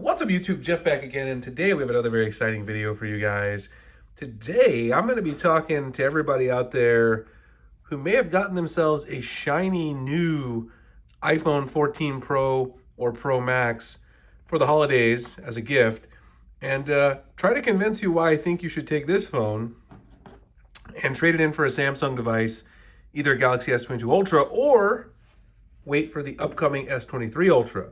What's up YouTube, Jeff back again, and today we have another very exciting video for you guys. Today I'm going to be talking to everybody out there who may have gotten themselves a shiny new iPhone 14 Pro or Pro Max for the holidays as a gift, and try to convince you why I think you should take this phone and trade it in for a Samsung device, either Galaxy S22 Ultra or wait for the upcoming S23 Ultra.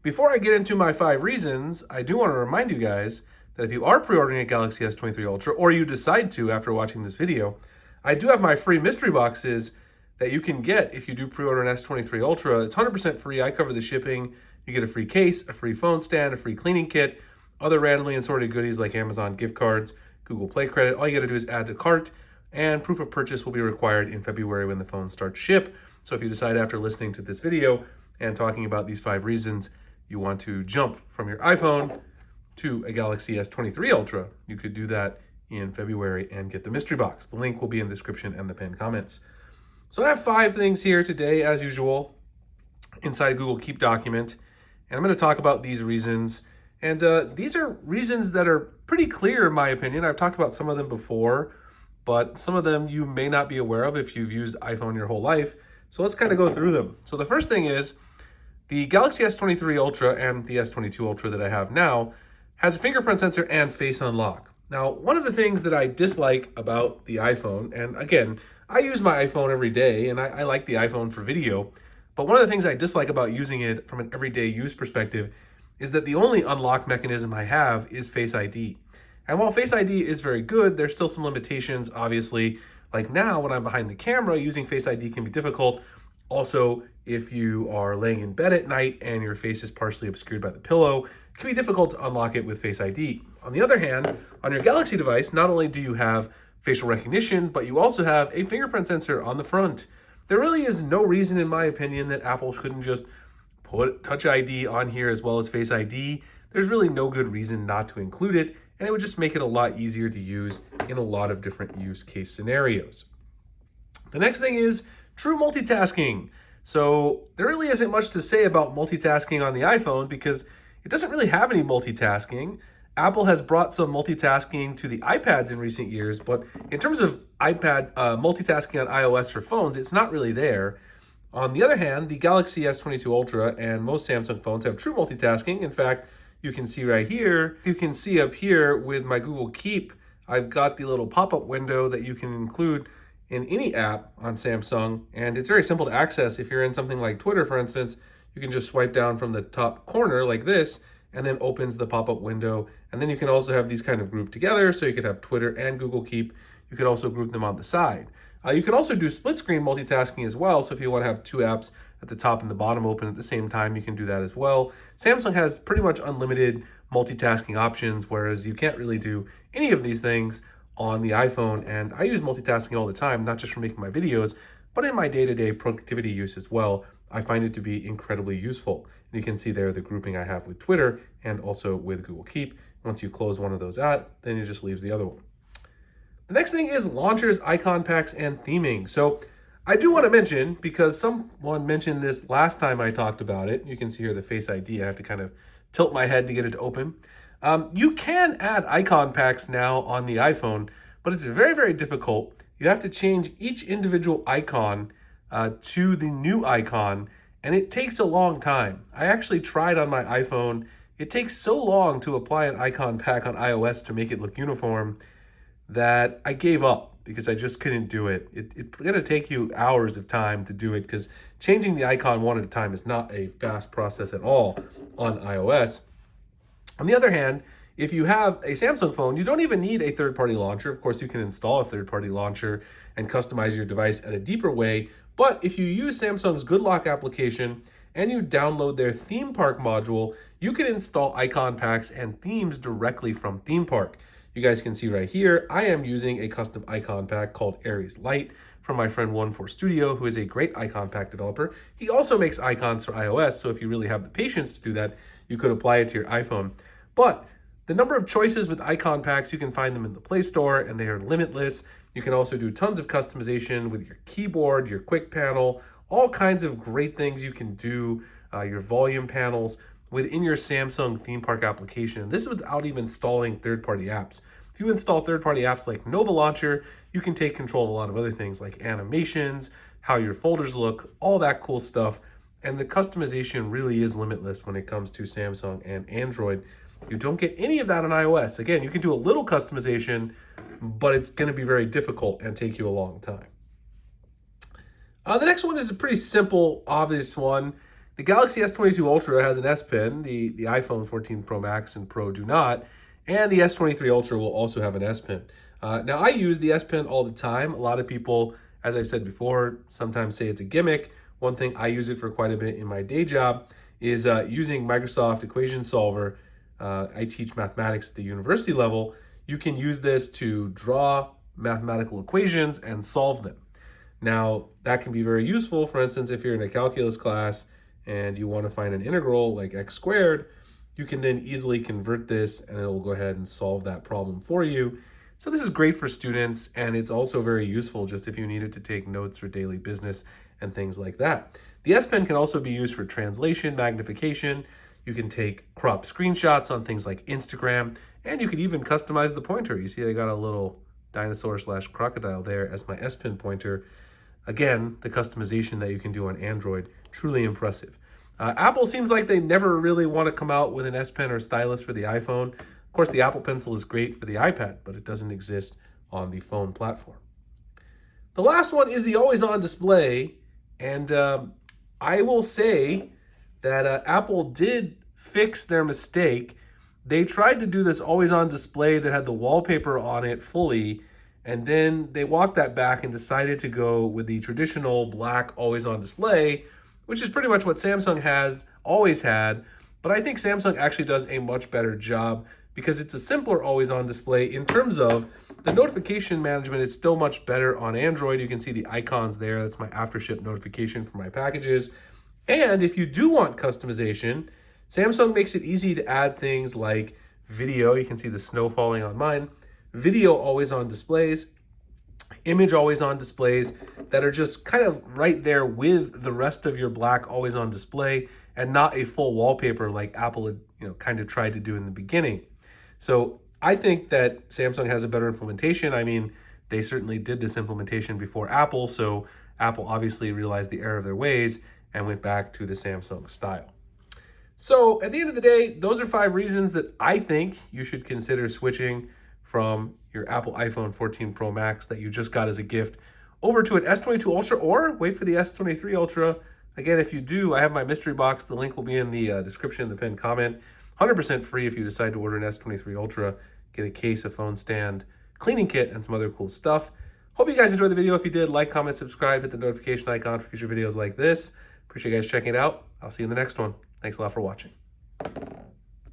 Before I get into my 5 reasons, I do want to remind you guys that if you are pre-ordering a Galaxy S23 Ultra, or you decide to after watching this video, I do have my free mystery boxes that you can get if you do pre-order an S23 Ultra. It's 100% free. I cover the shipping. You get a free case, a free phone stand, a free cleaning kit, other randomly assorted goodies like Amazon gift cards, Google Play credit. All you got to do is add to cart, and proof of purchase will be required in February when the phones start to ship. So if you decide after listening to this video and talking about these 5 reasons you want to jump from your iPhone to a Galaxy S23 Ultra, you could do that in February and get the mystery box. The link will be in the description and the pinned comments. So I have 5 things here today, as usual, inside Google Keep document, and I'm going to talk about these reasons. And these are reasons that are pretty clear in my opinion. I've talked about some of them before, but some of them you may not be aware of if you've used iPhone your whole life. So let's kind of go through them. So the first thing is, the Galaxy S23 Ultra and the S22 Ultra that I have now has a fingerprint sensor and face unlock. Now, one of the things that I dislike about the iPhone, and again, I use my iPhone every day and I like the iPhone for video, but one of the things I dislike about using it from an everyday use perspective is that the only unlock mechanism I have is Face ID. And while Face ID is very good, there's still some limitations, obviously. Like now, when I'm behind the camera, using Face ID can be difficult. Also, if you are laying in bed at night and your face is partially obscured by the pillow, it can be difficult to unlock it with Face ID. On the other hand, on your Galaxy device, not only do you have facial recognition, but you also have a fingerprint sensor on the front. There really is no reason, in my opinion, that Apple couldn't just put Touch ID on here as well as Face ID. There's really no good reason not to include it, and it would just make it a lot easier to use in a lot of different use case scenarios. The next thing is true multitasking. So there really isn't much to say about multitasking on the iPhone because it doesn't really have any multitasking. Apple has brought some multitasking to the iPads in recent years, but in terms of iPad multitasking on iOS for phones, it's not really there. On the other hand, the Galaxy S22 Ultra and most Samsung phones have true multitasking. In fact, you can see right here, you can see up here with my Google Keep, I've got the little pop-up window that you can include in any app on Samsung, and it's very simple to access. If you're in something like Twitter, for instance, you can just swipe down from the top corner like this, and then opens the pop-up window. And then you can also have these kind of grouped together, so you could have Twitter and Google Keep. You could also group them on the side. You can also do split screen multitasking as well, so if you want to have 2 apps at the top and the bottom open at the same time, you can do that as well. Samsung has pretty much unlimited multitasking options, whereas you can't really do any of these things on the iPhone, and I use multitasking all the time, not just for making my videos, but in my day-to-day productivity use as well. I find it to be incredibly useful. And you can see there the grouping I have with Twitter and also with Google Keep. Once you close one of those out, then it just leaves the other one. The next thing is launchers, icon packs, and theming. So I do want to mention, because someone mentioned this last time I talked about it, you can see here the Face ID, I have to kind of tilt my head to get it to open. You can add icon packs now on the iPhone, but it's very, very difficult. You have to change each individual icon to the new icon, and it takes a long time. I actually tried on my iPhone. It takes so long to apply an icon pack on iOS to make it look uniform that I gave up because I just couldn't do it. It's going to take you hours of time to do it because changing the icon one at a time is not a fast process at all on iOS. On the other hand, if you have a Samsung phone, you don't even need a third-party launcher. Of course, you can install a third-party launcher and customize your device in a deeper way. But if you use Samsung's Good Lock application and you download their theme park module, you can install icon packs and themes directly from Theme Park. You guys can see right here, I am using a custom icon pack called Aries Light from my friend One4 Studio, who is a great icon pack developer. He also makes icons for iOS, so if you really have the patience to do that, you could apply it to your iPhone. But the number of choices with icon packs, you can find them in the Play Store, and they are limitless. You can also do tons of customization with your keyboard, your quick panel, all kinds of great things you can do, your volume panels. within your Samsung theme park application. This is without even installing third-party apps. If you install third-party apps like Nova Launcher, you can take control of a lot of other things like animations, how your folders look, all that cool stuff. And the customization really is limitless when it comes to Samsung and Android. You don't get any of that on iOS. Again, you can do a little customization, but it's going to be very difficult and take you a long time. The next one is a pretty simple, obvious one. The Galaxy S22 Ultra has an S Pen. The iPhone 14 Pro Max and Pro do not. And the S23 Ultra will also have an S Pen. Now, I use the S Pen all the time. A lot of people, as I've said before, sometimes say it's a gimmick. One thing I use it for quite a bit in my day job is using Microsoft Equation Solver. I teach mathematics at the university level. You can use this to draw mathematical equations and solve them. Now, that can be very useful. For instance, if you're in a calculus class and you want to find an integral like x squared, you can then easily convert this and it will go ahead and solve that problem for you. So this is great for students, and it's also very useful just if you needed to take notes for daily business and things like that. The S Pen can also be used for translation, magnification. You can take cropped screenshots on things like Instagram, and you can even customize the pointer. You see I got a little dinosaur/crocodile there as my S Pen pointer. Again, the customization that you can do on Android, truly impressive. Apple seems like they never really want to come out with an S Pen or stylus for the iPhone. Of course, the Apple Pencil is great for the iPad, but it doesn't exist on the phone platform. The last one is the always-on display, and I will say that Apple did fix their mistake. They tried to do this always-on display that had the wallpaper on it fully, and then they walked that back and decided to go with the traditional black always-on display, which is pretty much what Samsung has always had. But I think Samsung actually does a much better job because it's a simpler always-on display in terms of the notification management is still much better on Android. You can see the icons there. That's my after-ship notification for my packages. And if you do want customization, Samsung makes it easy to add things like video. You can see the snow falling on mine. Video always-on displays, image always-on displays that are just kind of right there with the rest of your black always-on display and not a full wallpaper like Apple had, kind of tried to do in the beginning. So I think that Samsung has a better implementation. I mean, they certainly did this implementation before Apple, so Apple obviously realized the error of their ways and went back to the Samsung style. So at the end of the day, those are 5 reasons that I think you should consider switching from your Apple iPhone 14 Pro Max that you just got as a gift over to an S22 Ultra, or wait for the S23 Ultra. Again, if you do, I have my mystery box. The link will be in the description, the pinned comment. 100% free if you decide to order an S23 Ultra. Get a case, a phone stand, cleaning kit, and some other cool stuff. Hope you guys enjoyed the video. If you did, like, comment, subscribe, hit the notification icon for future videos like this. Appreciate you guys checking it out. I'll see you in the next one. Thanks a lot for watching.